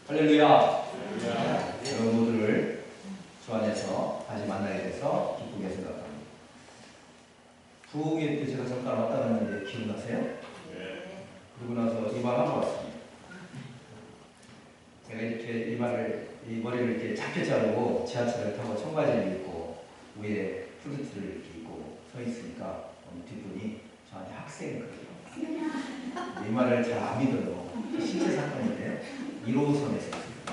할렐루야. 여러분 모두를 주 안에서 다시 만나게 돼서 기쁘게 생각합니다. 부엌에 때 제가 잠깐 왔다 갔는데 기억나세요? 네. 그러고 나서 이발하고 왔습니다. 제가 이렇게 이 머리를 이렇게 작게 자르고 지하철을 타고 청바지를 입고 위에 후드티를 이렇게 입고 서 있으니까 뒷분이 저한테 학생 그러더라고요. 이 말을 잘 안 믿어요. 실제 사건인데요. 1호선에서 있습니다.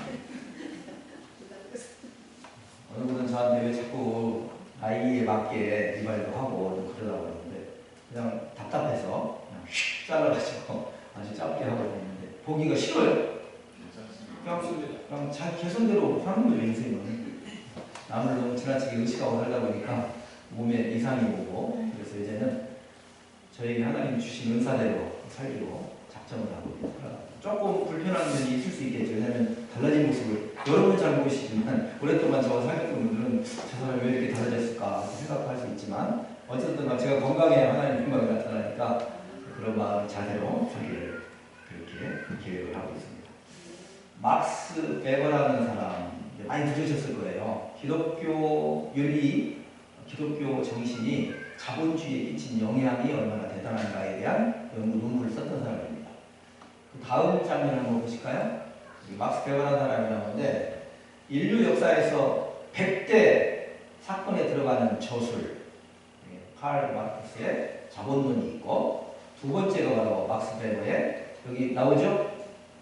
어느 분은 저한테 왜 자꾸 나이에 맞게 이 말도 하고 그러라고 했는데 그냥 답답해서 그냥 휙 잘라가지고 아주 짧게 하고 있는데 보기가 싫어요. 그냥 자기 개성대로 사는 거죠, 인생은. 남을 너무 지나치게 의식하고 살다 보니까 몸에 이상이 오고, 그래서 이제는 저에게 하나님 주신 은사대로 살기로 작정을 하고 있습니다. 조금 불편한 면이 있을 수 있겠죠. 왜냐하면 달라진 모습을 여러분은 잘 모르시지만 오랫동안 저와 사귀었던 분들은 저 사람이 왜 이렇게 달라졌을까 생각할 수 있지만 어쨌든 제가 건강에 하나님의 평강이 나타나니까 그런 마음 자세로 살기를 그렇게 계획을 하고 있습니다. 막스 베버라는 사람 많이 들으셨을 거예요. 기독교 윤리, 기독교 정신이 자본주의에 끼친 영향이 얼마나 대단한가에 대한 연구 논문을 썼던 사람입니다. 그 다음 장면 한번 보실까요? 막스 베버라는 사람이 나오는데 인류 역사에서 100대 사건에 들어가는 저술, 칼 마르크스의 자본론이 있고 두 번째가 바로 막스 베버의 여기 나오죠?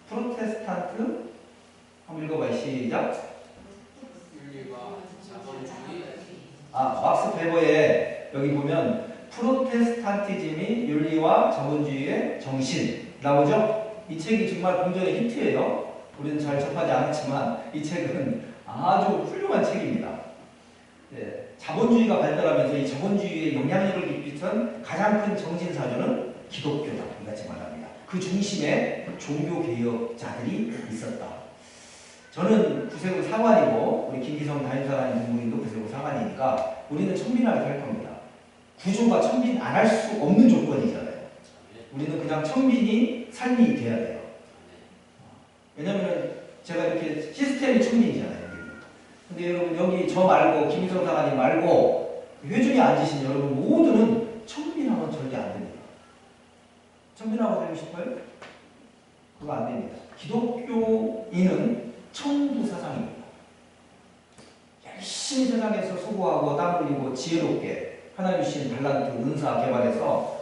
프로테스탄트 한번 읽어봐요. 시작. 막스 베버의 여기 보면 프로테스탄티즘이 윤리와 자본주의의 정신 나오죠? 이 책이 정말 공전의 히트예요. 우리는 잘 접하지 않았지만 이 책은 아주 훌륭한 책입니다. 네, 자본주의가 발달하면서 이 자본주의의 영향력을 끼쳤던 가장 큰 정신사조는 기독교다. 이같이 말합니다. 그 중심에 종교개혁자들이 있었다. 저는 구세군 사관이고 우리 김기성 담임사관님 부모님도 구세군 사관이니까 우리는 천민하게 살 겁니다. 구조가 천민 안 할 수 없는 조건이잖아요. 우리는 그냥 천민이 삶이 돼야 돼요. 왜냐면 제가 이렇게 시스템이 천민이잖아요. 근데 여러분 여기 저 말고 김기성 사관님 말고 회중에 앉으신 여러분 모두는 천민하면 절대 안 됩니다. 천민하고 살고 싶어요? 그거 안 됩니다. 기독교인은 청부 사상입니다. 열심히 세상에서 수고하고 땀 흘리고 지혜롭게 하나님 주신 달란트, 은사 개발해서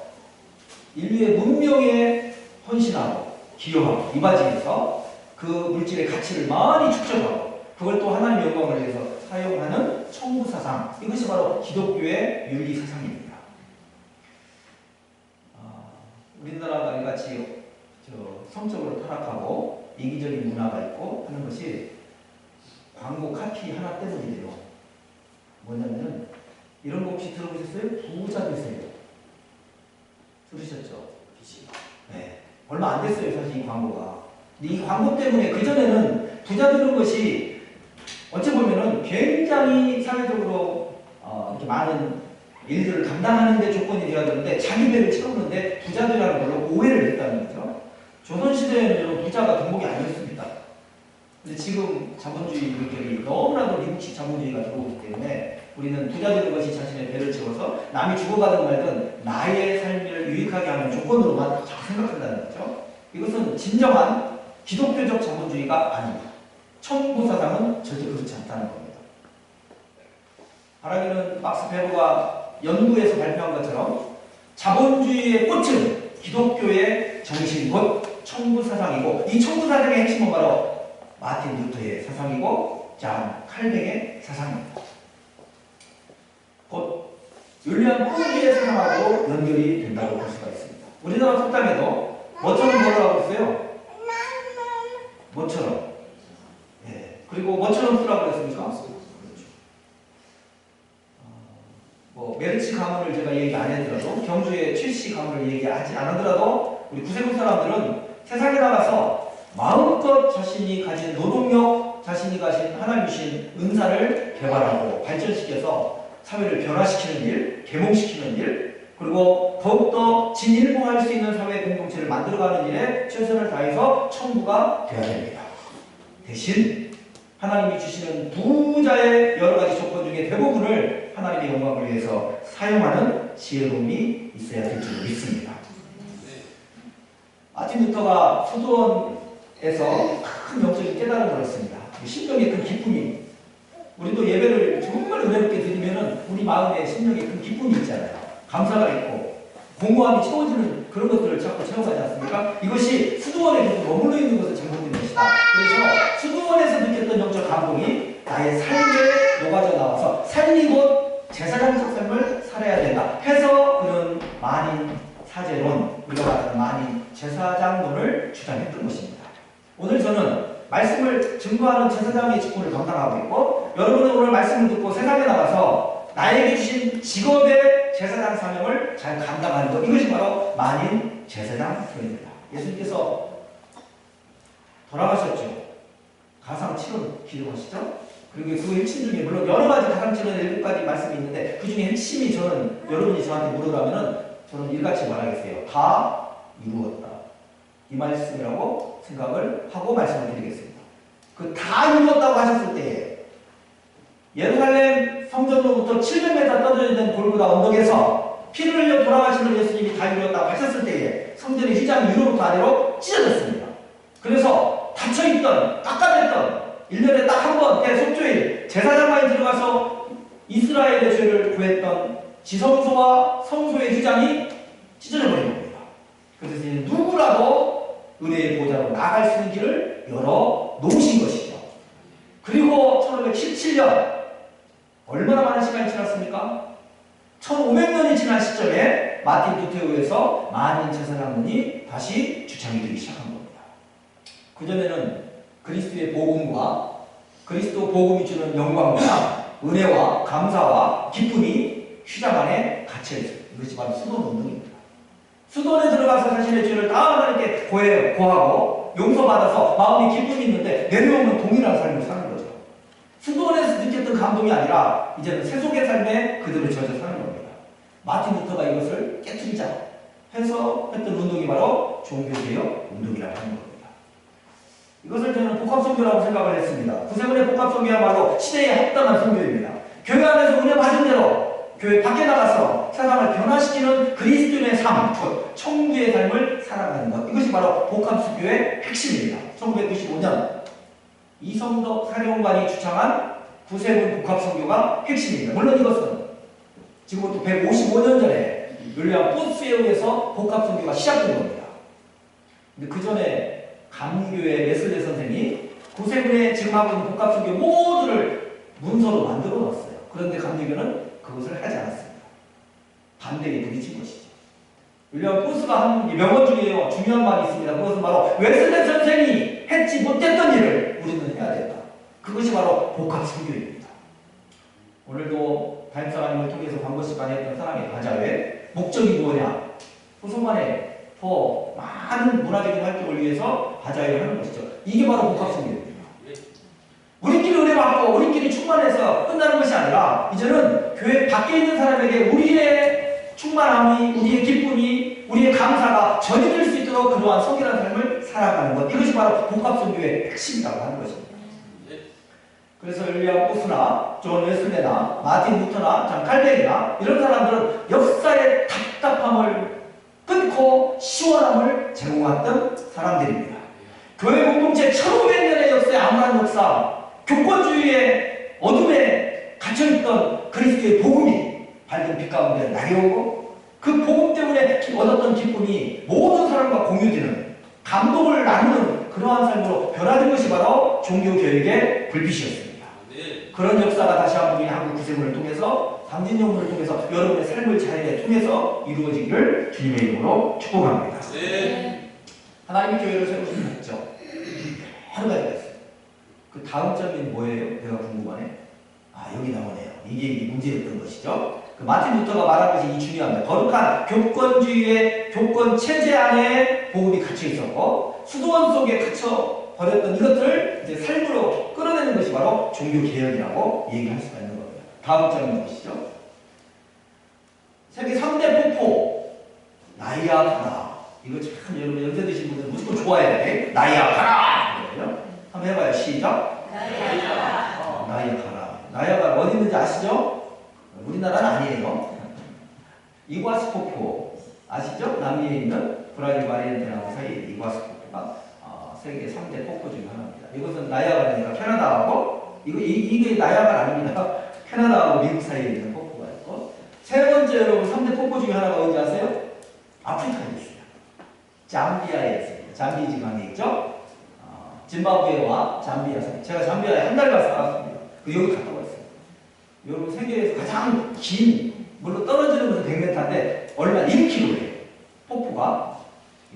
인류의 문명에 헌신하고 기여하고 이바지해서 그 물질의 가치를 많이 축적하고 그걸 또 하나님의 영광을 위해서 사용하는 청부 사상, 이것이 바로 기독교의 윤리 사상입니다. 우리나라가 이같이 성적으로 타락하고 이기적인 문화가 있고 하는 것이 광고 카피 하나 때문이래요. 뭐냐면 이런 거 혹시 들어보셨어요? 부자 되세요. 들으셨죠? 네. 얼마 안 됐어요, 사실 이 광고가. 근데 이 광고 때문에 그전에는 부자 되는 것이 어찌 보면은 굉장히 사회적으로 이렇게 많은 일들을 감당하는 데 조건이 되어야 되는데 자기 배를 채우는데 부자 되라는 걸로 오해를 했다는 거죠. 조선시대에는 부자가 덕목이 아니었습니다. 근데 지금 자본주의 물결이 너무나도 미국식 자본주의가 들어오기 때문에 우리는 부자 되는 것이 자신의 배를 채워서 남이 죽어가든 말든 나의 삶을 유익하게 하는 조건으로만 자꾸 생각한다는 거죠. 이것은 진정한 기독교적 자본주의가 아닙니다. 천부 사상은 절대 그렇지 않다는 겁니다. 바라기는 막스 베버가 연구에서 발표한 것처럼 자본주의의 꽃은 기독교의 정신 곧 청부 사상이고 이 청부 사상의 핵심은 바로 마틴 루터의 사상이고 잔 칼뱅의 사상입니다. 곧 윌리엄 포기의 사상하고 연결이 된다고 볼 수가 있습니다. 우리나라 속담에도 뭐처럼 뭐라고 했어요? 뭐처럼. 네. 그리고 뭐처럼 쓰라고 했습니까? 그렇죠. 메르치 가문을 제가 얘기 안 해더라도 경주의 최씨 가문을 얘기하지 않으더라도 우리 구세군 사람들은 세상에 나가서 마음껏 자신이 가진 노동력, 자신이 가진 하나님 주신 은사를 개발하고 발전시켜서 사회를 변화시키는 일, 계몽시키는 일, 그리고 더욱더 진일보할 수 있는 사회 공동체를 만들어가는 일에 최선을 다해서 청부가 되어야 됩니다. 대신 하나님이 주시는 부자의 여러 가지 조건 중에 대부분을 하나님의 영광을 위해서 사용하는 지혜로움이 있어야 될 줄 믿습니다. 마틴 루터가 수도원에서 큰 영적인 깨달음을 했습니다. 심령의 큰 기쁨이, 우리도 예배를 정말 은혜롭게 드리면은 우리 마음에 심령의 큰 기쁨이 있잖아요. 감사가 있고 공허함이 채워지는 그런 것들을 자꾸 채워가지 않습니까? 이것이 수도원에 계속 머물러 있는 것을 잘못된 것이다. 그래서 수도원에서 느꼈던 영적 감동이 나의 삶에 녹아져 나와서 삶이 곧 제사장적 삶을 살아야 된다 해서 그는 만인 사제론, 우리가 말하는 만인 제사장론을 주장했던 것입니다. 오늘 저는 말씀을 증거하는 제사장의 직분을 감당하고 있고, 여러분은 오늘 말씀을 듣고 세상에 나가서 나에게 주신 직업의 제사장 사명을 잘 감당하는 것, 이것이 바로 만인 제사장입니다. 예수님께서 돌아가셨죠. 가상칠언 기록하시죠. 그리고 그 핵심 중에 물론 여러 가지 가상칠언 7가지 말씀이 있는데 그 중에 핵심이, 저는 여러분이 저한테 물으라면은 저는 일같이 말하겠어요. 다 이루었다. 이 말씀이라고 생각을 하고 말씀을 드리겠습니다. 그 다 이루었다고 하셨을 때에 예루살렘 성전으로부터 700m 떨어져 있는 골고다 언덕에서 피를 흘려 돌아가시는 예수님이 다 이루었다고 하셨을 때에 성전의 휘장이 위로부터 아래로 찢어졌습니다. 그래서 닫혀있던, 깎아냈던 1년에 딱 한 번 대속죄일 제사장만이 들어가서 이스라엘의 죄를 구했던 지성소와 성소의 휘장이 찢어져 버린 겁니다. 그래서 이제 누구라도 은혜의 보좌로 나갈 수 있는 길을 열어 놓으신 것이죠. 그리고 1517년, 얼마나 많은 시간이 지났습니까? 1500년이 지난 시점에 마틴 루테르에서 만인 제사장론이 다시 주창이 되기 시작한 겁니다. 그전에는 그리스도의 복음과 그리스도 복음이 주는 영광과 은혜와 감사와 기쁨이 휘장 안에 갇혀있어요. 이것이 바로 수도원 운동입니다. 수도원에 들어가서 자신의 죄를 다 하나님께 고하고 용서받아서 마음이 기쁨이 있는데 내려오면 동일한 삶을 사는 거죠. 수도원에서 느꼈던 감동이 아니라 이제는 세속의 삶에 그들을 젖어 사는 겁니다. 마틴 루터가 이것을 깨트리자 해서 했던 운동이 바로 종교개혁 운동이라고 하는 겁니다. 이것을 저는 복합선교라고 생각을 했습니다. 구세군의 복합선교야말로 시대에 합당한 선교입니다. 교회 안에서 은혜 받은 대로 교회 밖에 나가서 세상을 변화시키는 그리스도인의 삶, 곧 청구의 삶을 살아가는 것, 이것이 바로 복합선교의 핵심입니다. 1995년 이성덕 사령관이 주창한 구세군 복합선교가 핵심입니다. 물론 이것은 지금부터 155년 전에 윌리엄 포스에 의해서 복합선교가 시작된 겁니다. 근데 그 전에 감리교회 웨슬레 선생이 구세군에 지금 하고 있는 복합선교 모두를 문서로 만들어 놨어요. 그런데 감리교는 그것을 하지 않았습니다. 반대에 부딪힌 것이죠. 윌리엄 포스가 한 명언 중에 중요한 말이 있습니다. 그것은 바로 웨슬레 선생이 했지 못했던 일을 우리는 해야 된다. 그것이 바로 복합선교입니다. 오늘도 다임사랑님을 통해서 반번씩 했던 사랑의 가자회 목적이 뭐냐? 소속만에 더 많은 문화적인 활동을 위해서 바자회를 하는 것이죠. 이게 바로 복합선교입니다. 우리끼리 은혜받고 우리끼리 충만해서 끝나는 것이 아니라 이제는 교회 밖에 있는 사람에게 우리의 충만함이, 우리의 기쁨이, 우리의 감사가 전해질 수 있도록 그러한 성결한 삶을 살아가는 것, 이것이 바로 복합선교의 핵심이라고 하는 것입니다. 그래서 윌리엄 포스나 존 웨슬레나 마틴 루터나 장 칼뱅이나 이런 사람들은 역사의 답답함을 끊고 시원함을 제공했던 사람들입니다. 교회 공동체 1500년의 역사의 암울한 역사, 교권주의의 어둠에 갇혀있던 그리스도의 복음이 밝은 빛 가운데 날려오고 그 복음 때문에 얻었던 기쁨이 모든 사람과 공유되는, 감동을 나누는 그러한 삶으로 변화된 것이 바로 종교개혁의 불빛이었습니다. 그런 역사가 다시 한번 우리 한국 구세군을 통해서, 상진용문을 통해서, 여러분의 삶을 자연에 통해서 이루어지기를 주님의 이름으로 축복합니다. 하나님의 교회를 세우신 목적 여러 가지가 있어요. 그 다음 점이 뭐예요? 내가 궁금하네. 여기 나오네요. 이게 문제였던 것이죠. 그 마틴 루터가 말한 것이 이 중요합니다. 거룩한 교권주의의 교권 체제 안에 복음이 갇혀 있었고 수도원 속에 갇혀 버렸던 이것들을 이제 삶으로 끌어내는 것이 바로 종교개혁이라고 얘기할 수가 있는 겁니다. 다음 장면 보시죠. 세계 3대 폭포 나이아가라. 이거 참 여러분 연세 드신 분들은 무조건 좋아해야 돼. 나이아가라. 한번 해봐요. 시작. 나이아가라. 나이아가라 어디 있는지 아시죠? 우리나라는 아니에요. 이과수 폭포 아시죠? 남미에 있는 브라질 마리엔테나무 사이에 이과수 폭포가 세계 3대 폭포 중 하나입니다. 이것은 나이아가라니까 캐나다하고 이게 나이아가라 아닙니다. 캐나다하고 미국 사이에 있는 폭포가 있고, 세 번째 여러분 3대 폭포 중에 하나가 어디 아세요? 아프리카에 있어요. 잠비아에 있습니다. 잠비 지방에 있죠? 짐바브웨와 잠비아 사이. 제가 잠비아에 한 달간 살았습니다. 여기 갔다 왔어요. 여러분 세계에서 가장 긴, 물론 떨어지는 것은 100m인데 얼마 1km예요. 폭포가.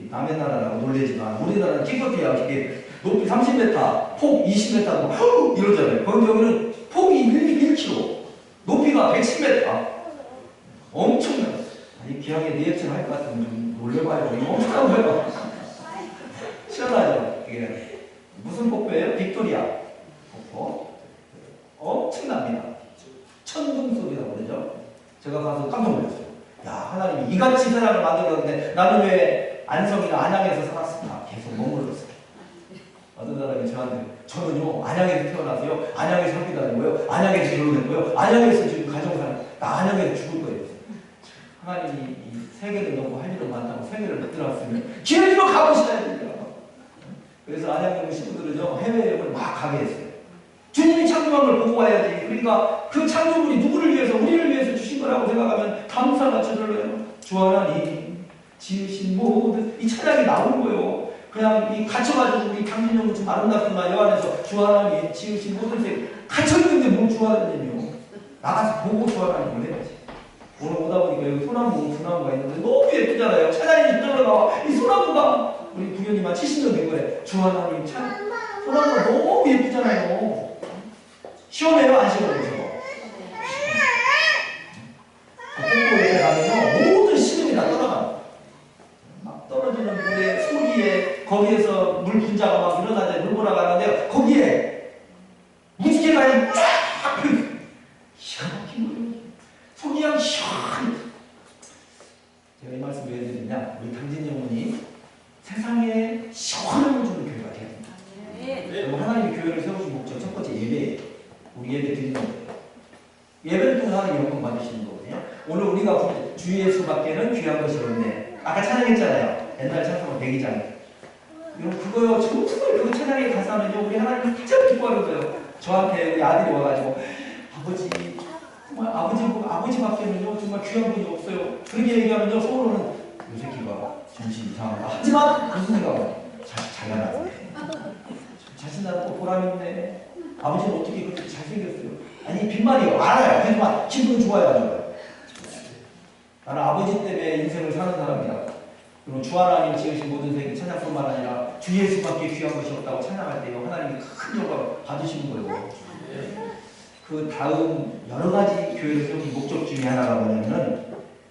남의 나라라고 놀래지만 우리나라는 기껏해야 이게 높이 30m, 폭 20m고 이러잖아요. 여기는 폭이 1km, 높이가 110m. 엄청나요. 이 기왕에 리액션 할 것 같으면 좀 놀려봐요. 이거 엄청나요. 시원하죠? 이게 무슨 폭포예요? 빅토리아 폭포. 엄청납니다. 천둥소리라고 그러죠? 제가 가서 깜짝 놀랐어요. 야, 하나님이 이같이 세상을 만들었는데 나는 왜 안성이나 안양에서 살았을까? 계속 머물렀어요. 어떤 사람이 저한테, 저는요 안양에서 태어나서요 안양에서 학교 다니고요 안양에서 결혼했고요 안양에서 지금 가정사람, 나 안양에서 죽을 거예요. 하나님이 이 세계를 너무 할 일은 많다고 세계를 만들어놨으면 기회로 가보셔야 됩니다. 그래서 안양에 친구들은요 해외여행을 막 가게 했어요. 주님이 창조한 걸 보고 와야지. 그러니까 그 창조물이 누구를 위해서, 우리를 위해서 주신 거라고 생각하면 감사가 저절로요. 주 하나님 지으신 모든 이 찬양이 나오는 거예요. 그냥 이 갇혀가지고 우리 강진영은 좀 아름답구나 여 안에서 주 하나님 지으신 모든 세 갇혀있는데 뭘 주 하나님이요. 나가서 보고 주 하나님을 해야지. 오늘 오다 보니까 여기 소나무, 두나무가 있는데 너무 예쁘잖아요. 찬양이 이쪽으로 나와. 이 소나무가 우리 부모님 한 70년 된 거예요. 주 하나님 소나무가 너무 예쁘잖아요. 시원해요? 안 시원해요? 저거? 폭포에 가면요 모든 시름이 다 떨어가요. 막 떨어지는 물의 소리에 거기에서 물 분자가 막 일어나는데 물 몰아가는데 거기에 무지개가 쫙 기가 막힌 거예요. 속이 그냥 시원해. 제가 이 말씀 왜 드리냐, 우리 당진 영혼이 세상에 시원함을 주는 교회가 돼야 됩니다. 하나님이 교회를 세우신 목적 첫 번째 예배예요. 우리 예배 드리는 거예요. 예배를 통해 하나님 영광 받으시는 거거든요. 오늘 우리가 주 예수밖에는 귀한 것이 없네. 아까 찬양했잖아요. 옛날 찬송은 대기장. 여러분 그거요 정말 그 찬양의 가사는요 우리 하나님 가장 기뻐하는 거예요. 저한테 우리 아들이 와가지고 아버지 정말 아버지밖에는요 정말 귀한 분이 없어요. 그렇게 얘기하면요 속으로는 요 새끼가 정신 이상하다. 하지만 무슨 생각은 잘나갔네. 자신나도 보람 있네. 아버지는 어떻게 그렇게 잘생겼어요? 아니 빈말이에요. 알아요. 하지만 기분 좋아요. 나는 아버지 때문에 인생을 사는 사람이다. 그리고 주 하나님 지으신 모든 세계 찬양뿐만 아니라 주 예수밖에 귀한 것이 없다고 찬양할 때요 하나님이 큰 영광을 받으시는 거예요. 그 다음 여러 가지 교회를 세우신 목적 중에 하나가 뭐냐면은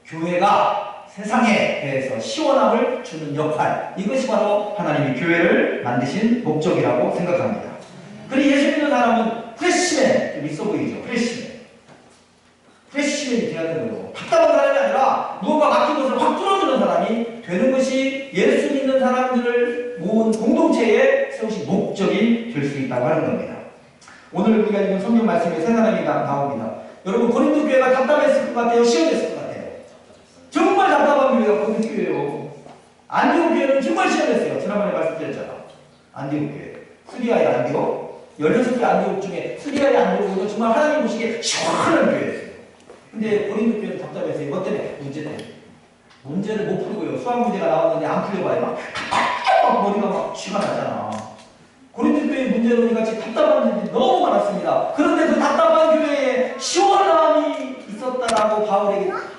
교회가 세상에 대해서 시원함을 주는 역할, 이것이 바로 하나님이 교회를 만드신 목적이라고 생각합니다. 그리고 예수 믿는 사람은 프레시맨, 좀 있어 보이죠? 프레시맨이 돼야 되는 거예요. 답답한 사람이 아니라 무언가 막힌 것을 확 뚫어주는 사람이 되는 것이 예수 믿는 사람들을 모은 공동체에 세우신 목적이 될 수 있다고 하는 겁니다. 오늘 우리가 읽은 성경 말씀에 세 사람이 나옵니다. 여러분 고린도 교회가 답답했을 것 같아요? 시원했을 것 같아요? 정말 답답한 교회가 고린도 교회예요. 안디옥 교회는 정말 시원했어요. 지난번에 말씀드렸잖아. 안디옥 교회. 스리아의 안디옥. 16개 안디옥 중에 스리아의 안디옥은 정말 하나님 보시기에 시원한 교회였어요. 근데 고린도 교회는 답답했어요. 이것 때문에? 문제 때문에. 문제를 못 풀고요. 수학 문제가 나왔는데 안 풀려봐요. 막 머리가 막 쥐가 나잖아. 고린도 교회의 문제는 같이 답답한 일이 너무 많았습니다. 그런데 그 답답한 교회에 시원함이 있었다라고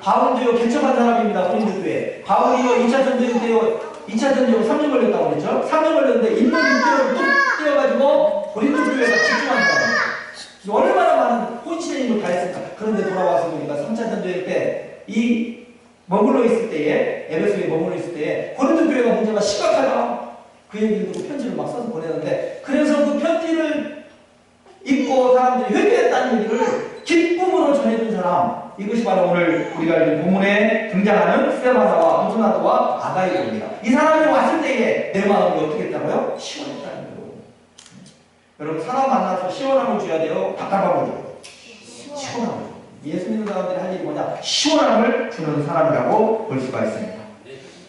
바울도요 개척한 사람입니다. 고린도 교회. 바울이요 2차 전쟁 때요 2차 전쟁으로 3년 걸렸다고 그랬죠? 3년 걸렸는데 1년 6개월을 뚝 떼어가지고 고린도 교회가 집중한 거예요. 얼마나 많은 혼신의 힘을 다했을까. 그런데 돌아와서 보니까 3차 전쟁 때 이 머물러 있을 때에 에베소에 머물러 있을 때에 고린도 교회가 문제가 심각하다. 그 얘기를 듣고 편지를 막 써서 보내는데, 그래서 그 편지를 읽고 사람들이 회개했다는 얘기를 기쁨으로 전해준 사람, 이것이 바로 오늘 우리가 읽은 본문에 등장하는 스데바나와 오스나도와 아가이입니다. 이 사람이 왔을 때에 내 마음이 어떻게 했다고요? 시원했다는 거예요. 여러분 사람 만나서 시원함을 줘야 돼요? 답답함을 줘야 돼요? 시원함을 줘요. 예수 믿는 사람들이 할 일이 뭐냐? 시원함을 주는 사람이라고 볼 수가 있습니다.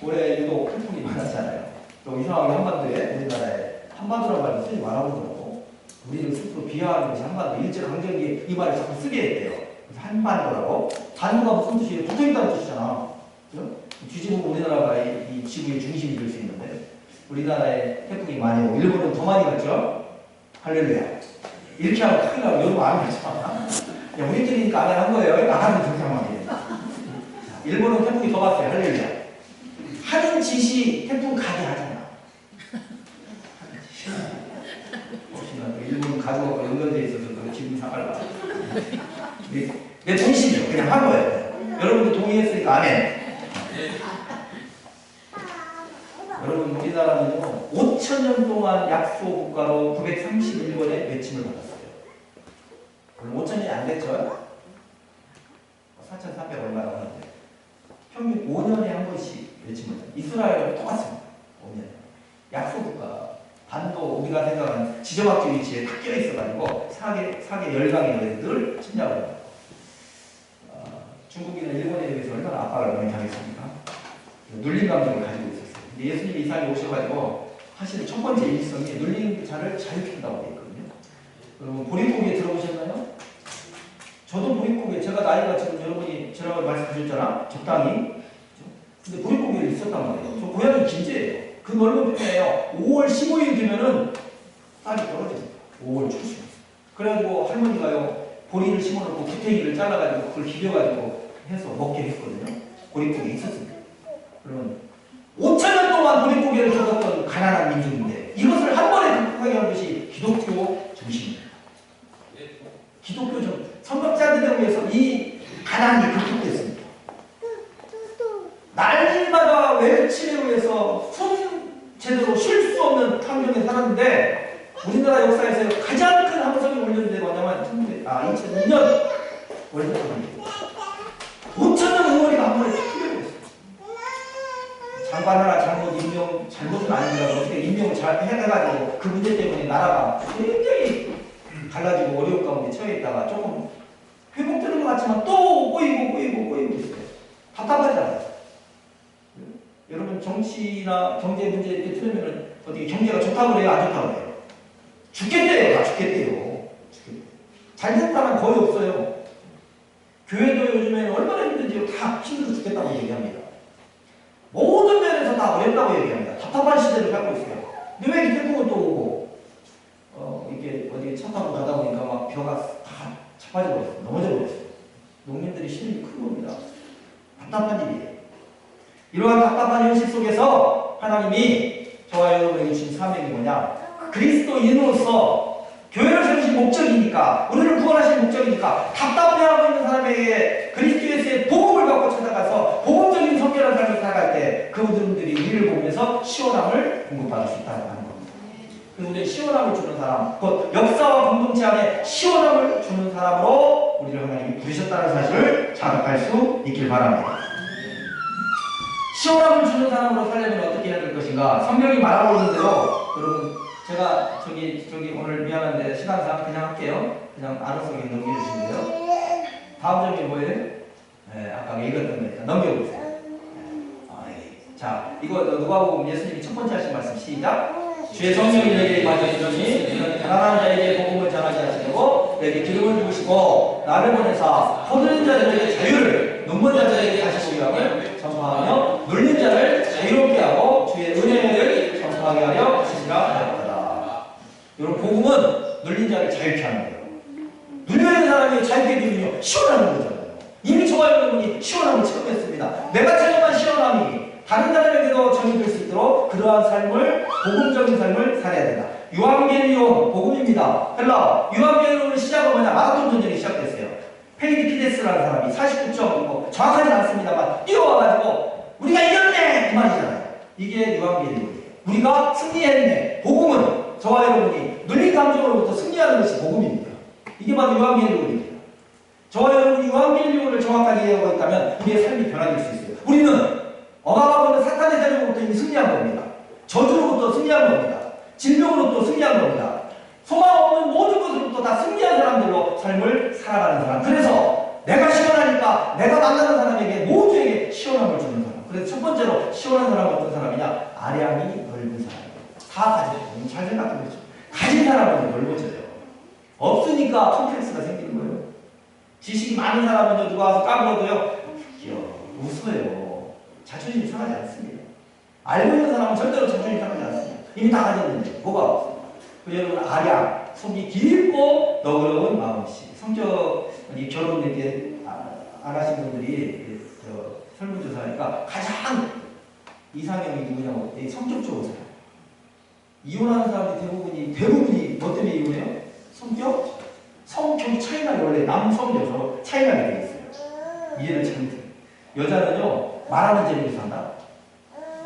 올해 유독 태풍이 많았잖아요. 또 이상하게 한반도에 우리나라에 한반도라는 말도 쓰지 말아보더라고. 우리를 스스로 비하하는 것이 한반도. 일제강점기 이 말을 자꾸 쓰게 했대요. 그래서 한반도라고. 반도가 무슨 뜻이에요? 붙어있다는 뜻이잖아. 그죠? 뒤집으면 우리나라가 이 지구의 중심이 될 수 있는데 우리나라에 태풍이 많이 오고 일본은 더 많이 갔죠? 할렐루야. 이렇게 하면 큰일 나고 여러분 안 갔잖아. 우리끼리니까 안 한 거예요. 나가는 정상만이에요. 일본은 태풍이 더 갔어요. 할렐루야. 하는 짓이 태풍 가게 하잖아. 혹시나 일본 가족하고 연결되어 있어서 그 기분 상할까? 내 본심이요. 그냥 한 거예요. 여러분도 동의했으니까 안 해. 여러분 우리나라는요 5,000년 동안 약소 국가로 931번의 외침을 받았어요. 그럼 5,000년이 안 됐죠? 4,300 얼마 나오는데 평균 5년에 한 번씩 외침을 받아요. 이스라엘하고 똑같습니다. 5년. 약소 국가. 반도 우리가 생각하는 지정학적 위치에 탁 껴 있어가지고 사계 열강에 늘 침략을 해요. 중국이나 일본에 대해서 얼마나 압박을 많이 당했습니까? 눌림 감정을 가지고 있었어요. 근데 예수님이 이 사람이 오셔가지고 사실 첫 번째 일성이 눌림 자를 자유시킨다고 되어 있거든요. 여러분 보릿고개 들어보셨나요? 저도 보릿고개 제가 나이가 지금 여러분이 제가 말씀하셨잖아. 적당히. 근데 보릿고개를 있었단 말이에요. 저 고향이 김제예요. 그 넓은 편이에요. 5월 15일 되면은 쌀이 떨어집니다. 5월 초순. 그래가지고 할머니가요 보리를 심어놓고 구태기를 잘라가지고 그걸 비벼가지고 해서 먹게 했거든요. 보릿고개 있었습니다. 그러면 5,000년 동안 보릿고개를 줬던 가난한 민족인데 이것을 한 번에 극복하게 한 것이 기독교 정신입니다. 기독교 정 선법자들에 의해서 이 가난이 극복됐습니다. 날마다 외침에 의해서 제대로 쉴 수 없는 환경에 살았는데 우리나라 역사에서 가장 큰 함성이 울렸는데 뭐냐면 2002년 월드컵입니다. 5,000명 응원이가 한 번에 탁 풀려버렸어요. 장관 하나 잘못은 아니더라도 어떻게 임명을 잘 해가지고 그 문제 때문에 나라가 굉장히 갈라지고 어려운 가운데 처해 있다가 조금 회복되는 것 같지만 또 꼬이고 있어요. 답답하잖아요. 여러분 정치나 경제 문제 이렇게 틀으면은 어떻게 경제가 좋다고 그래요? 안 좋다고 그래요? 죽겠대요. 다 죽겠대요. 잘 되는 사람은 거의 없어요. 교회도 요즘에는 얼마나 힘든지 다 힘들어 죽겠다고 얘기합니다. 모든 면에서 다 어렵다고 얘기합니다. 답답한 시대를 살고 있어요. 근데 왜 이 태풍은 또 오고 이게 어디 차 타고 가다 보니까 막 벼가 다 자빠져 버렸어요. 넘어져 버렸어요. 농민들이 힘이 큰 겁니다. 답답한 일이에요. 이러한 답답한 현실 속에서 하나님이 저와 여러분에게 주신 사명이 뭐냐? 그리스도인으로서 교회를 세우신 목적이니까, 우리를 구원하신 목적이니까 답답해하고 있는 사람에게 그리스도 예수의 복음을 갖고 찾아가서 복음적인 성결한 삶을 살아갈 때 그분들이 우리를 보면서 시원함을 공급받을 수 있다는 겁니다. 그래서 우리는 시원함을 주는 사람, 곧 역사와 공동체 안에 시원함을 주는 사람으로 우리를 하나님이 부르셨다는 사실을 자각할 수 있길 바랍니다. 시원함을 주는 사람으로 살려면 어떻게 해야 될 것인가? 성경이 말하고 있는 대로 여러분 제가 저기 오늘 미안한데 시간상 그냥 할게요. 그냥 알아서 넘겨주시는데요. 다음 점이 뭐예요? 네, 아까 읽었던 거니까 넘겨보세요. 자, 이거 누가복음 예수님이 첫 번째 하신 말씀 시작. 주의 성령이 내게 임하시더니 너는 가난한 자에게 복음을 전하게 하시려고 내게 기름을 부으시고 나를 보내사 포도는 자들에게 자유를 눈먼 자들에게 다시 보임을 전파하며 눌린 자를 자유롭게 하고 주의 은혜를 전파하게 하려 하시리라 하였다. 여러분 복음은 눌린 자를 자유케 하는 거예요. 눌려있는 사람이 자유케 되면요 시원하는 거잖아요. 이미 저와 여러분이 시원함을 체험했습니다. 내가 체험한 시원함이 다른 사람에게도 전이될 수 있도록 그러한 삶을 복음적인 삶을 살아야 된다. 유앙겔리온 복음입니다. 헬라어 유앙겔리온의 시작은 뭐냐? 마라톤 전쟁이 시작됐어요. 페이디피데스라는 사람이 49점 정확하진 않습니다만 뛰어와가지고 우리가 이겼네 그 말이잖아요. 이게 유앙겔리온이에요. 우리가 승리했네. 복음은 저와 여러분이 눌린 감정으로부터 승리하는 것이 복음입니다. 이게 바로 유앙겔리온입니다. 저와 여러분이 유앙겔리온을 정확하게 이해하고 있다면 우리의 삶이 변화될 수 있어요. 우리는 억압하고 있는 사탄의 세력으로부터 이미 승리한 겁니다. 저주로부터 승리한 겁니다. 질병으로부터 승리한 겁니다. 소망 없는 모든 것으로부터 다 승리한 사람들로 삶을 살아가는 사람. 그래서 내가 시원하니까 내가 만나는 사람에게 모두에게 시원함을 주는 사람. 그래서 첫 번째로 시원한 사람은 어떤 사람이냐? 아량이 넓은 사람이에요. 다 가지고. 잘 생각해보죠. 가진 사람은 넓어져요. 없으니까 컴플렉스가 생기는 거예요. 지식이 많은 사람은요, 누가 와서 까불어도요, 웃어요. 자존심이 상하지 않습니다. 알고 있는 사람은 절대로 자존심이 상하지 않습니다. 이미 다 가졌는데, 뭐가 없어요. 여러분, 아량, 속이 깊고 너그러운 마음씨. 성격, 결혼 이렇게 안 하신 분들이 설문조사하니까 가장 이상형이 누구냐고, 성격 좋은 사람. 이혼하는 사람들이 대부분이 뭐 때문에 이혼해요? 성격이 차이나게 원래 남성, 여성 차이나게 되어 있어요. 이해를 잘못해요. 여자는요, 말하는 재미로 산다.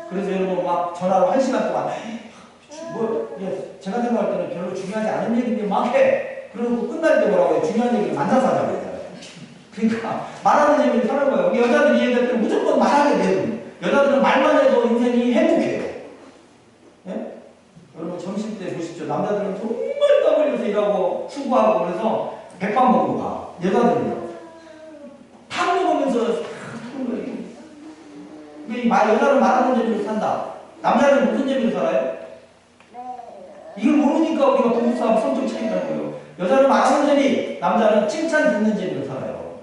그래서 여러분 막 전화로 1시간 동안 제가 생각할 때는 별로 중요하지 않은 얘기인데 막 해. 그리고 끝날 때 뭐라고 해요? 중요한 얘기를 만나서 하자고 했잖아요. 그러니까 말하는 재미로 사는 거예요. 여자들이 얘기할 때는 무조건 말하게 돼요. 여자들은 말만 해도 인생이 행복해요. 네? 여러분 점심 때 보십시오. 남자들은 정말 땀 흘려서 일하고 수고하고 그래서 백반 먹고 가. 여자들은요. 탕 먹으면서 하는 거예요. 여자는 말하는 재미로 산다. 남자는 무슨 재미로 살아요? 이걸 모르니까 우리가 부부싸움 성격 차이가 나는 거예요. 여자는 말하는 재미, 남자는 칭찬 듣는 재미로 살아요.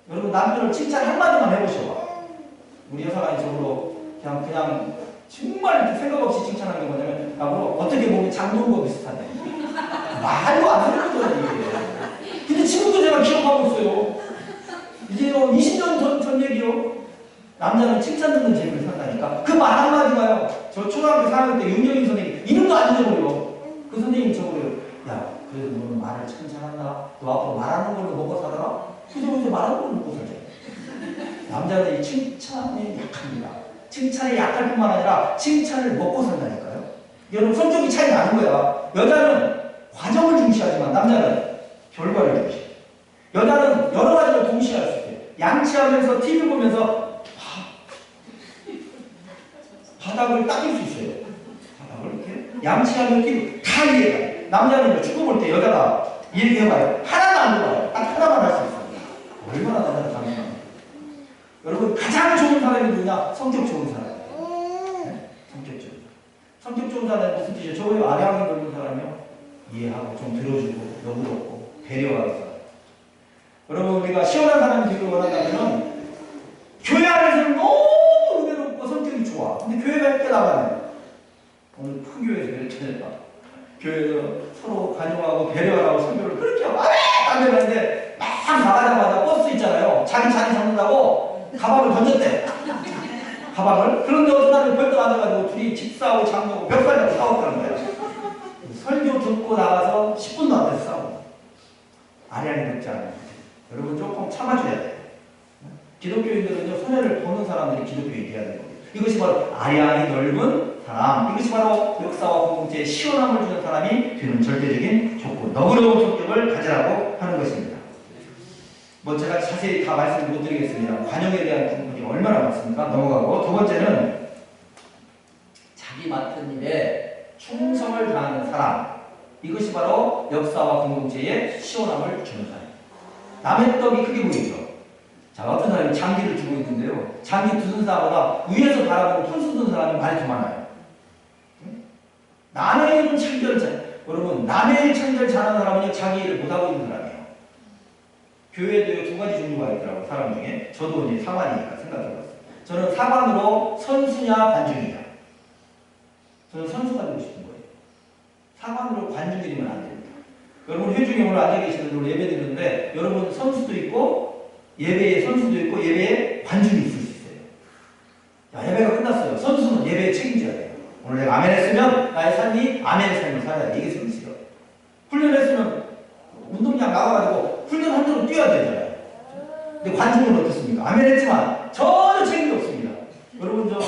여러분 남편을 칭찬 한마디만 해보셔봐. 우리 여사가 이쪽으로 그냥 정말 이렇게 생각 없이 칭찬하는 게 뭐냐면 나보고 어떻게 보면 장동건 비슷하네. 말도 안 하는 거죠 이게. 근데 지금도 제가 기억하고 있어요. 이제 20년 전 얘기요. 남자는 칭찬 듣는 재미를 산다니까. 그 말 한마디가요. 저 초등학교 4학년 때 윤영인 선생님 이름도 안 잊어버려요. 그 선생님이 저거요. 야 그래도 너는 말을 참 잘한다. 너 앞으로 말하는 걸로 먹고 살아라. 그저 말하는 걸로 먹고 살자. 남자들이 칭찬에 약합니다. 칭찬에 약할 뿐만 아니라 칭찬을 먹고 산다니까요. 여러분 성격이 차이 나는 거야. 여자는 과정을 중시하지만 남자는 결과를 중시해요. 여자는 여러 가지를 동시에 할 수 있어요. 양치하면서 TV 보면서 바닥을 닦일 수 있어요. 바닥을 이렇게 양치하면 TV 다 이해해요. 남자는 축구 볼 때 여자가 이렇게 해봐요. 하나도 안 해봐요. 딱 하나만 할 수 있어요. 얼마나 남자가 강해요. 여러분 가장 좋은 사람이 누구냐? 성격 좋은 사람. 네? 성격 좋은 사람은 무슨 뜻이에요? 저거요 아량이 넓은 사람이요. 이해하고 좀 들어주고 너그럽고 배려하는 사람. 여러분 우리가 시원한 사람이 되길 원한다면 교회 안에서는 너무 은혜롭고 성격이 좋아. 근데 교회가 이렇게 나가네. 오늘 큰 교회에서 그랬잖아요. 교회에서 서로 관용하고 배려하고 성격을 그렇게 하고 안 되는데 막 나가자마자 버스 있잖아요. 자기 자리 잡는다고 가방을 던졌대. 가방을. 그런데 어떤 날은 벌떡 앉아가지고 둘이 집사하고 장모하고 벽살이라고 싸웠다는 거예요. 설교 듣고 나가서 10분도 안 돼서 싸워. 아량이 높지 않아요. 여러분 조금 참아줘야 돼요. 기독교인들은요 손해를 보는 사람들이 기독교인이 돼야 되는 거예요. 이것이 바로 아량이 넓은 사람. 이것이 바로 역사와 공동체에 시원함을 주는 사람이 되는 절대적인 조건. 너그러운 성격을 가지라고 하는 것입니다. 제가 자세히 다 말씀을 못 드리겠습니다. 관용에 대한 부분이 얼마나 많습니까? 넘어가고 두 번째는 자기 맡은 일에 충성을 다하는 사람. 이것이 바로 역사와 공동체에 시원함을 주는 사람. 남의 떡이 크게 보이죠. 자, 어떤 사람이 장기를 주고 있는데요. 장기 두는 사람보다 위에서 바라보고 손수 든 사람이 많이 더 많아요. 남의 일은 여러분 남의 일 창절 잘하는 사람은요 자기 일을 못하고 있는 사람이에요. 교회에도 두 가지 종류가 있더라고요. 사람 중에. 저도 이제 사관이니까 생각해봤어요. 저는 사관으로 선수냐 관중이냐. 저는 선수가 되고 싶은 거예요. 사관으로 관중이면 안 됩니다. 여러분 회중에 오늘 앉아 계시는 분들 예배 드리는데 여러분 선수도 있고 예배에 선수도 있고 예배에 관중이 있을 수 있어요. 야, 예배가 끝났어요. 선수는 예배에 책임져야 돼요. 오늘 내가 아멘 했으면 나의 삶이 아멘의 삶을 살아야 돼. 이게 선수예요. 훈련했으면 운동장 나가가지고 훈련한 대로 뛰어야 되잖아요. 근데 관중은 어떻습니까? 아멘 했지만 전혀 책임이 없습니다. 여러분 저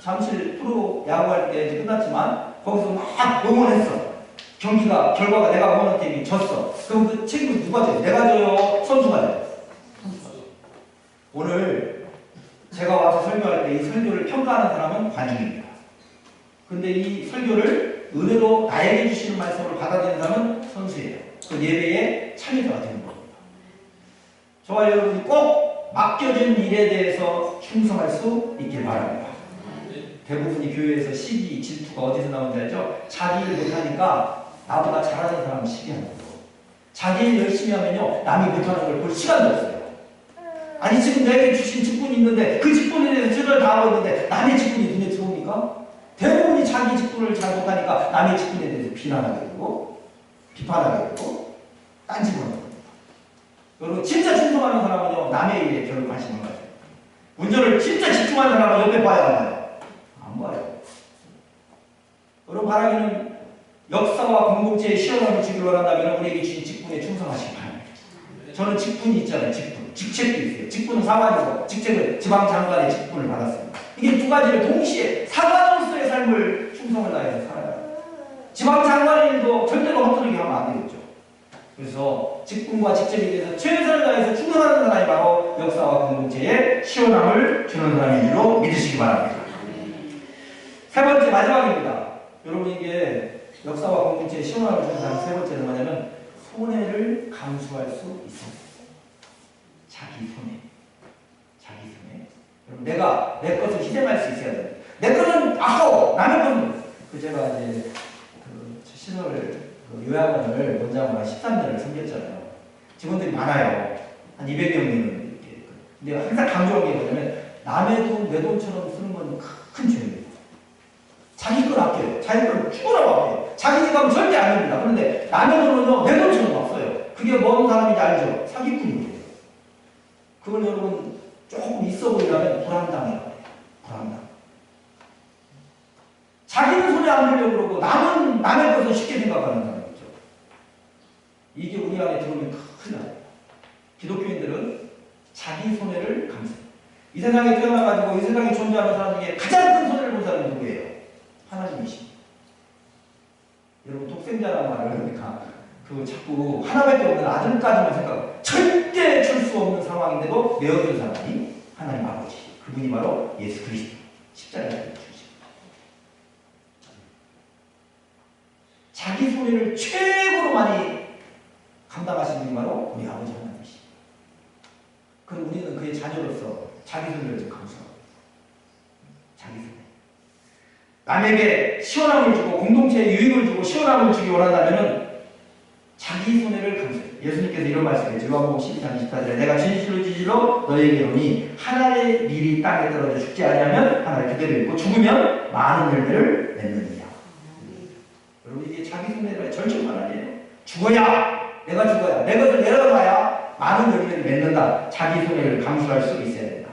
잠실 프로 야구할 때 이제 끝났지만 거기서 막 응원했어. 결과가 내가 응원한 팀이 졌어. 그럼 그 책임을 누가 져요? 내가 져요? 선수가 져요? 오늘 제가 와서 설교할 때 이 설교를 평가하는 사람은 관중입니다. 근데 이 설교를 은혜로 나에게 주시는 말씀을 받아들이는 사람은 선수예요. 그 예배에 참여자가 되는 겁니다. 저와 여러분이 꼭 맡겨진 일에 대해서 충성할 수 있길 바랍니다. 대부분이 교회에서 시기, 질투가 어디서 나오는지 알죠? 자기 일 못하니까 나보다 잘하는 사람은 시기하는 거예요. 자기 일 열심히 하면요, 남이 못하는 걸 볼 시간도 없어요. 아니 지금 내게 주신 직분이 있는데 그 직분에 대해서 최선을 다하고 있는데 남의 직분이 눈에 들어옵니까? 대부분이 자기 직분을 잘 못하니까 남의 직분에 대해서 비난하게 되고 비판하게 되고 딴짓을 하는 겁니다. 여러분 진짜 충성하는 사람은요, 남의 일에 별로 관심 안 가져요. 운전을 진짜 집중하는 사람은 옆에 봐야 하나요? 안 봐요. 여러분 바라기는 역사와 공동체의 시원함을 주기를 원한다면 우리에게 주신 직분에 충성하시기 바랍니다. 저는 직분이 있잖아요. 직책도 있어요. 직분은 사관이고 직책은 지방장관의 직분을 받았습니다. 이게 두 가지를 동시에 사관으로서의 삶을 충성을 다해서 살아요. 지방장관의 일도 절대로 헛되게 하면 안 되겠죠. 그래서 직분과 직책에 대해서 최선을 다해서 충성하는 사람이 바로 역사와 공동체에 시원함을 주는 사람인 줄로 믿으시기 바랍니다. 세 번째 마지막입니다. 여러분 이게 역사와 공동체에 시원함을 주는 사람 세 번째는 뭐냐면 손해를 감수할 수 있습니다. 자기 손해. 여러분 내가 내 것을 희생할 수 있어야 돼요. 내 것은 아까워. 남의 것은 제가 이제 그 시설 요양원을 원장으로 한 13년을 섬겼잖아요. 직원들이 많아요. 한 200여 명은 이렇게. 근데 항상 강조한 게 뭐냐면 남의 돈 내 돈처럼 쓰는 건 큰 죄예요. 자기 걸 아껴요. 자기 걸 죽으라고 아껴요. 자기 집 가면 절대 안 됩니다. 그런데 남의 돈은요, 내 돈처럼 막 써요. 그게 뭔 사람인지 알죠? 사기꾼이에요. 그걸 여러분 조금 있어 보이려면 불안당해요. 불안당. 자기는 손해 안 보려고 그러고 남의 것을 쉽게 생각하는 사람이죠. 이게 우리 안에 들어오면 큰일 나요. 기독교인들은 자기 손해를 감수해요. 이 세상에 태어나가지고 이 세상에 존재하는 사람 중에 가장 큰 손해를 본 사람이 누구예요? 하나님이십니다. 여러분 독생자라는 말을 그러니까 자꾸 하나밖에 없는 아들까지만 생각하고 절대 줄 수 없는 상황인데도 내어준 사람이 하나님 아버지. 그분이 바로 예수 그리스도. 십자가에 죽으십니다. 자기 손해를 최고로 많이 감당하신 분이 바로 우리 아버지 하나님이십니다. 그럼 우리는 그의 자녀로서 자기 손해를 좀 감수하고 자기 손해. 남에게 시원함을 주고 공동체에 유익을 주고 시원함을 주기 원한다면 자기 손해를 감수해요. 예수님께서 이런 말씀을 요한복음 12장 24절에 내가 진실로 너희에게 이르노니 하나의 밀이 땅에 떨어져 죽지 아니하면 하나를 그대로 있고 죽으면 많은 열매를 맺느니라. 여러분 이게 자기 손해가 절정만 아니에요. 내가 죽어야 내 것을 내려놔야 많은 열매를 맺는다. 자기 손해를 감수할 수 있어야 된다.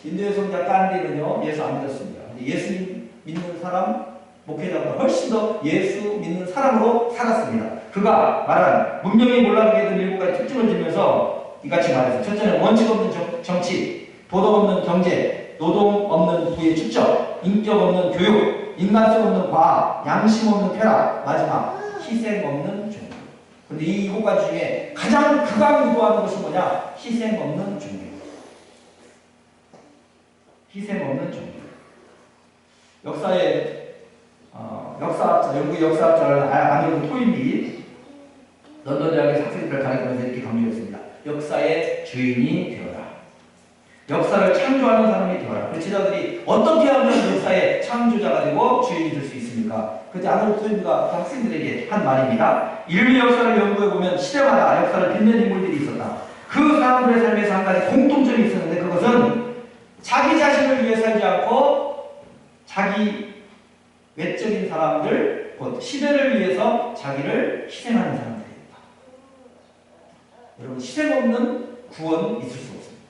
인도의 성자 깐디는요 예수 안 믿었습니다. 근데 예수님 믿는 사람 목회자보다 훨씬 더 예수 믿는 사람으로 살았습니다. 그가 말한 문명이 몰라보게 된 일곱 가지 특징을 들면서 이같이 말했어요. 첫째는 원칙 없는 정치, 도덕 없는 경제, 노동 없는 부의 축적, 인격 없는 교육, 인간성 없는 과학, 양심 없는 쾌락, 마지막 희생 없는 종교. 근데 이 일곱 가지 중에 가장 극악무도한 것이 뭐냐? 희생 없는 종교. 희생 없는 종교. 역사학자, 영국 역사학자 아놀드 토인비 런던 대학의 학생들을 가르치면서 이렇게 강조했습니다. 역사의 주인이 되어라. 역사를 창조하는 사람이 되어라. 그 제자들이 어떻게 하면 역사의 창조자가 되고 주인이 될 수 있습니까? 그때 아놀드 토인비가 그 학생들에게 한 말입니다. 인류 역사를 연구해보면 시대마다 역사를 빛낸 인물들이 있었다. 그 사람들의 삶에서 한 가지 공통점이 있었는데 그것은 자기 자신을 위해 살지 않고 자기 외적인 사람들, 곧 시대를 위해서 자기를 희생하는 사람들입니다. 여러분 희생 없는 구원 있을 수 없습니다.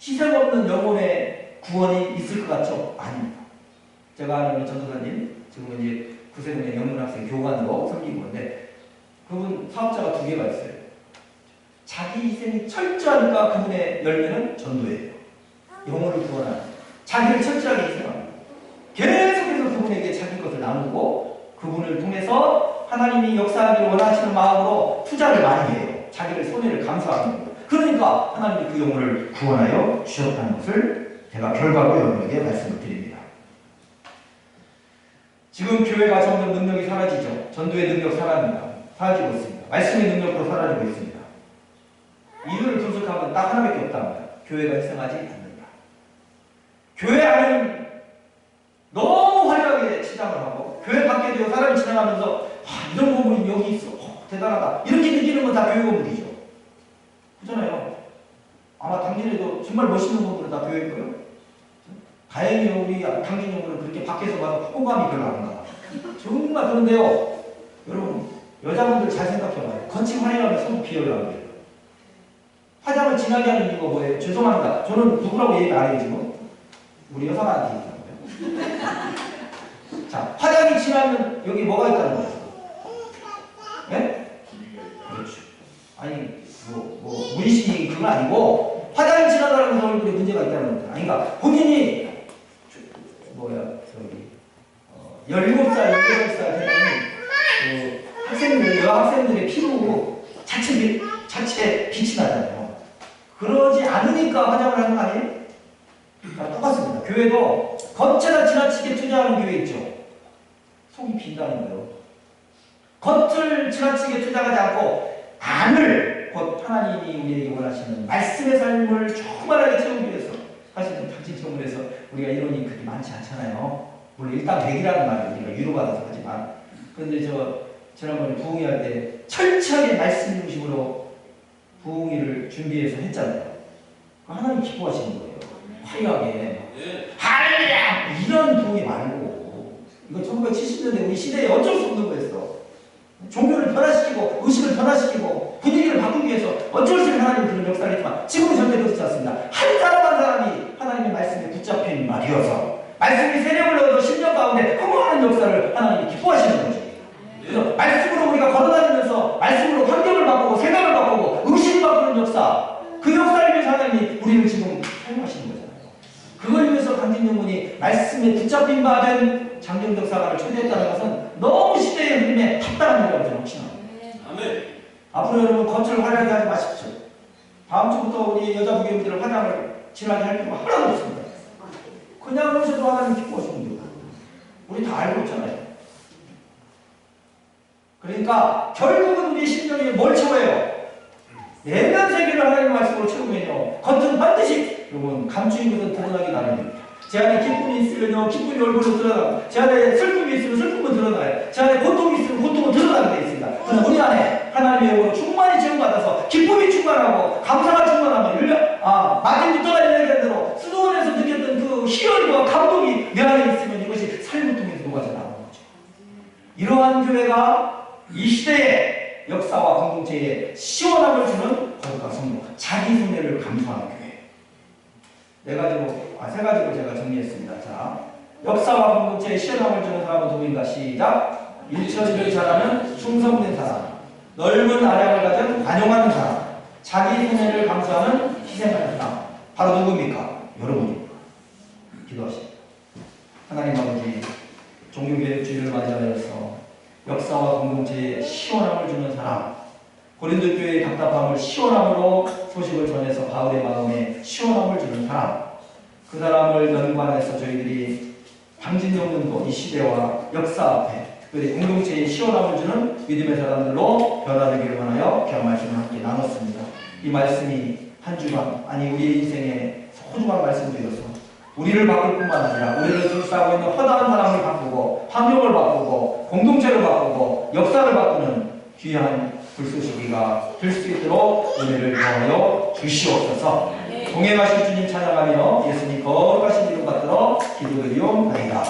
희생 없는 영혼의 구원이 있을 것 같죠? 아닙니다. 제가 아는 전도사님, 지금 이제 구세군의 영문학생 교관으로 섬기고 있는데 그분 사업자가 두 개가 있어요. 자기 희생이 철저하니까 그분의 열매는 전도예요. 영혼을 구원하는. 자기를 철저하게 희생합니다. 계속해서 그분에게 자기 것을 나누고 그분을 통해서 하나님이 역사하기를 원하시는 마음으로 투자를 많이 해요. 자기를 손해를 감수하는 거예요. 그러니까 하나님이 그 영혼을 구원하여 주셨다는 것을 제가 결과로 여러분에게 말씀을 드립니다. 지금 교회가 점점 능력이 사라지죠. 전도의 능력 사라지고 있습니다. 말씀의 능력도 사라지고 있습니다. 이유를 분석하면 딱 하나밖에 없답니다. 교회가 희생하지 않는다. 교회 안에는 너무 화려하게 치장을 하고 교회 밖에도 사람이 지나가면서 이런 건물이 여기 있어. 대단하다. 이렇게 느끼는 건 다 교회 건물이죠. 그렇잖아요. 아마 당진에도 정말 멋있는 건물은 다 교회 거예요. 다행히 우리 당진 형은 그렇게 밖에서 봐도 호감이 별로 안 가. 정말 그런데요. 여러분 여자분들 잘 생각해봐요. 겉이 화려하면 속이 비어요. 화장을 진하게 하는 이유가 뭐예요? 죄송합니다. 저는 누구라고 얘기 안 해요 지금. 우리 여사한테 얘기하는 거예요. 자, 화장이 진하면 여기 뭐가 있다는 거예요? 네? 그렇죠. 아니 문신이 그건 아니고 화장이 진하다는 것은 얼굴에 문제가 있다는 거죠. 아니 그러니까 본인이 17살, 18살 되는 학생들, 여학생들의 피부 자체 빛이 나잖아요. 그러지 않으니까 화장을 하는 거 아니에요? 그러니까 똑같습니다. 교회도 겉에다 지나치게 투자하는 교회 있죠. 속이 빈다는 거예요. 겉을 지나치게 투자하지 않고 안을 곧 하나님이 우리에게 원하시는 말씀의 삶을 충만하게 채우기 위해서 사실은 당진정문에서 우리가 이론이 그렇게 많지 않잖아요. 물론 일단 100이라는 말을 우리가 유로받아서 하지만 그런데 지난번에 부흥회 할 때 철저하게 말씀 중심으로 부흥회를 준비해서 했잖아요. 하나님 기뻐하시는 거예요. 화려하게 할렐루야 이런 부흥회 말고 이거 1970년대 우리 시대에 어쩔 수 없는 거였어. 종교를 변화시키고 의식을 변화시키고 분위기를 바꾸기 위해서 어쩔 수 없는 하나님이 그런 역사를 했지만 지금은 절대 그렇지 않습니다. 한 사람 한 사람이 하나님의 말씀에 붙잡힌 말이어서 말씀이 세력을 얻어 10년 가운데 흠모하는 역사를 하나님이 기뻐하시는 거지. 그래서 말씀으로 우리가 걸어다니면서 말씀으로 환경을 바꾸고 생각을 바꾸고 의식을 바꾸는 역사 그 역사를 위해서 하나님이 우리를 지금 사용하시는 거잖아요. 그걸 위해서 강진영문이 말씀에 붙잡힌 바 된 장정적 사관을 초대했다는 것은 너무 시대의 흐름에 합당한 일이라고 저는 확신합니다. 아멘. 앞으로 여러분 겉을 화려하게 하지 마십시오. 다음 주부터 우리 여자 부교인들은 화장을 진하게 할 필요가 하나도 없습니다. 그냥 오셔도 하나님 기뻐하시면 돼요. 우리 다 알고 있잖아요. 그러니까 결국은 우리 심령이 뭘 채워요? 내면 세계를 하나님의 말씀으로 채우면요. 겉은 반드시 여러분 감추인 것은 드러나기 나름입니다. 제 안에 기쁨이 있으면요. 기쁨이 얼굴로 드러나고 제 안에 슬픔이 있으면 슬픔은 드러나요. 제 안에 고통이 있으면 고통은 드러나게 되어 있습니다. 그러나 우리 안에 하나님의 영으로 충만히 채움받아서 기쁨이 충만하고 감사가 충만하면 마틴 루터가 이야기한 대로 수도원에서 느꼈던 그 희열과 감동이 내 안에 있으면 이것이 삶을 통해서 녹아져 나오는 거죠. 이러한 교회가 이 시대의 역사와 공동체에 시원함을 주는 거룩한 성도, 자기 손해를 감수하는 교회. 세 가지로 제가 정리했습니다. 자, 역사와 공동체에 시원함을 주는 사람은 누구인가? 시작. 일처리를 잘하는 충성된 사람, 넓은 아량을 가진 관용하는 사람, 자기 손해를 감수하는 희생하는 사람. 바로 누구입니까? 여러분입니다. 기도하십니다. 하나님 아버지, 종교개혁주의를 맞이하여서 역사와 공동체에 시원함을 주는 사람, 고린도 교회의 답답함을 시원함으로 소식을 전해서 바울의 마음에 시원함을 주는 사람, 그 사람을 연관해서 저희들이 당진영문도 이 시대와 역사 앞에 특별히 공동체에 시원함을 주는 믿음의 사람들로 변화되기를 원하여 귀한 말씀을 함께 나눴습니다. 이 말씀이 한 주간 아니 우리의 인생에 소중한 말씀들이어서 우리를 바꿀 뿐만 아니라 우리를 둘러싸고 있는 허다한 사람을 바꾸고 환경을 바꾸고 공동체를 바꾸고 역사를 바꾸는 귀한 불쏘시기가 될 수 있도록 은혜를 더하여 주시옵소서. 동행하실 주님 찬양하며 예수님 거룩하신 이름 받들어 기도드리옵나이다.